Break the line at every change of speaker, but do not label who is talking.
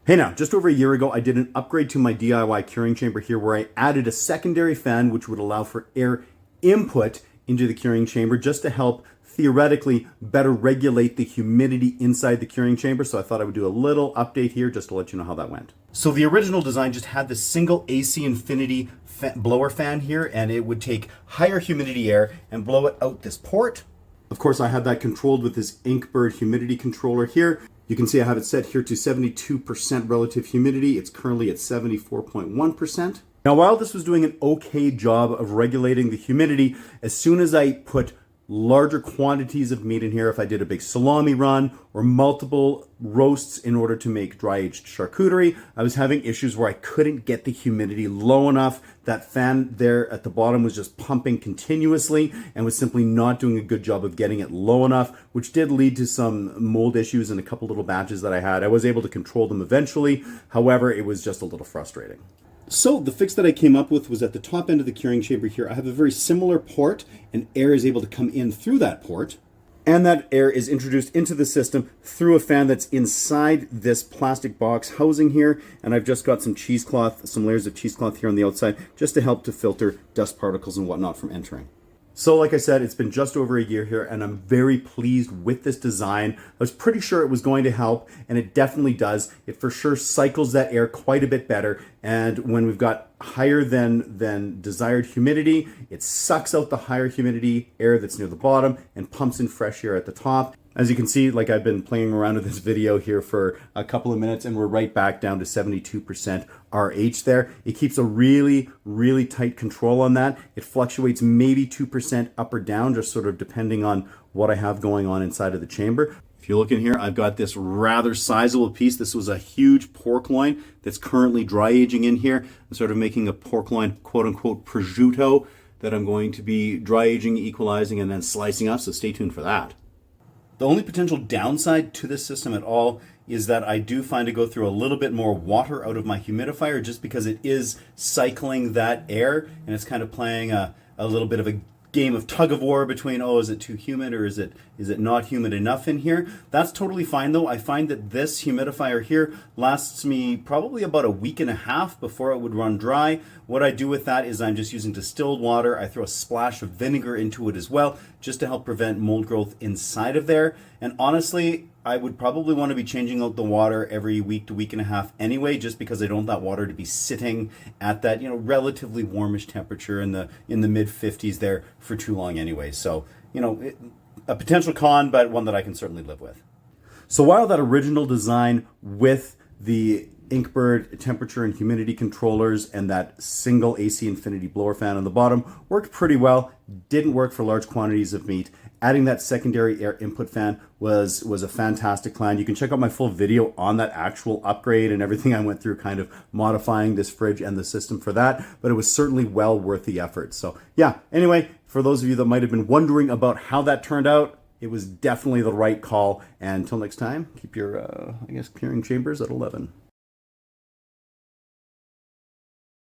Hey now, just over a year ago, I did an upgrade to my DIY curing chamber here where I added a secondary fan which would allow for air input into the curing chamber just to help theoretically better regulate the humidity inside the curing chamber. So I thought I would do a little update here just to let you know how that went. So the original design just had this single AC Infinity blower fan here, and it would take higher humidity air and blow it out this port. Of course, I had that controlled with this Inkbird humidity controller here. You can see I have it set here to 72% relative humidity. It's currently at 74.1%. Now, while this was doing an okay job of regulating the humidity, as soon as I put larger quantities of meat in here, if I did a big salami run or multiple roasts in order to make dry aged charcuterie, I was having issues where I couldn't get the humidity low enough. That fan there at the bottom was just pumping continuously and was simply not doing a good job of getting it low enough, which did lead to some mold issues in a couple little batches that I had. I was able to control them eventually. However, it was just a little frustrating. So the fix that I came up with was at the top end of the curing chamber here, I have a very similar port, and air is able to come in through that port. And that air is introduced into the system through a fan that's inside this plastic box housing here. And I've just got some cheesecloth, some layers of cheesecloth here on the outside, just to help to filter dust particles and whatnot from entering. So like I said, it's been just over a year here, and I'm very pleased with this design. I was pretty sure it was going to help, and it definitely does. It for sure cycles that air quite a bit better, and when we've got higher than desired humidity, it sucks out the higher humidity air that's near the bottom and pumps in fresh air at the top. As you can see, like I've been playing around with this video here for a couple of minutes, and we're right back down to 72% RH there. It keeps a really, really tight control on that. It fluctuates maybe 2% up or down, just sort of depending on what I have going on inside of the chamber. If you look in here, I've got this rather sizable piece. This was a huge pork loin that's currently dry aging in here. I'm sort of making a pork loin, quote unquote, prosciutto that I'm going to be dry aging, equalizing, and then slicing up, so stay tuned for that. The only potential downside to this system at all is that I do find to go through a little bit more water out of my humidifier just because it is cycling that air, and it's kind of playing a little bit of a game of tug of war between, oh, is it too humid or is it not humid enough in here? That's totally fine though. I find that this humidifier here lasts me probably about a week and a half before it would run dry. What I do with that is I'm just using distilled water. I throw a splash of vinegar into it as well, just to help prevent mold growth inside of there. And honestly, I would probably want to be changing out the water every week to week and a half anyway, just because I don't want that water to be sitting at that, relatively warmish temperature in the mid 50s there for too long anyway. So, a potential con, but one that I can certainly live with. So while that original design with the Inkbird temperature and humidity controllers and that single AC Infinity blower fan on the bottom worked pretty well, didn't work for large quantities of meat. Adding that secondary air input fan was a fantastic plan. You can check out my full video on that actual upgrade and everything I went through kind of modifying this fridge and the system for that, but it was certainly well worth the effort. So yeah, anyway, for those of you that might have been wondering about how that turned out, it was definitely the right call. And until next time, keep your, curing chambers at 11.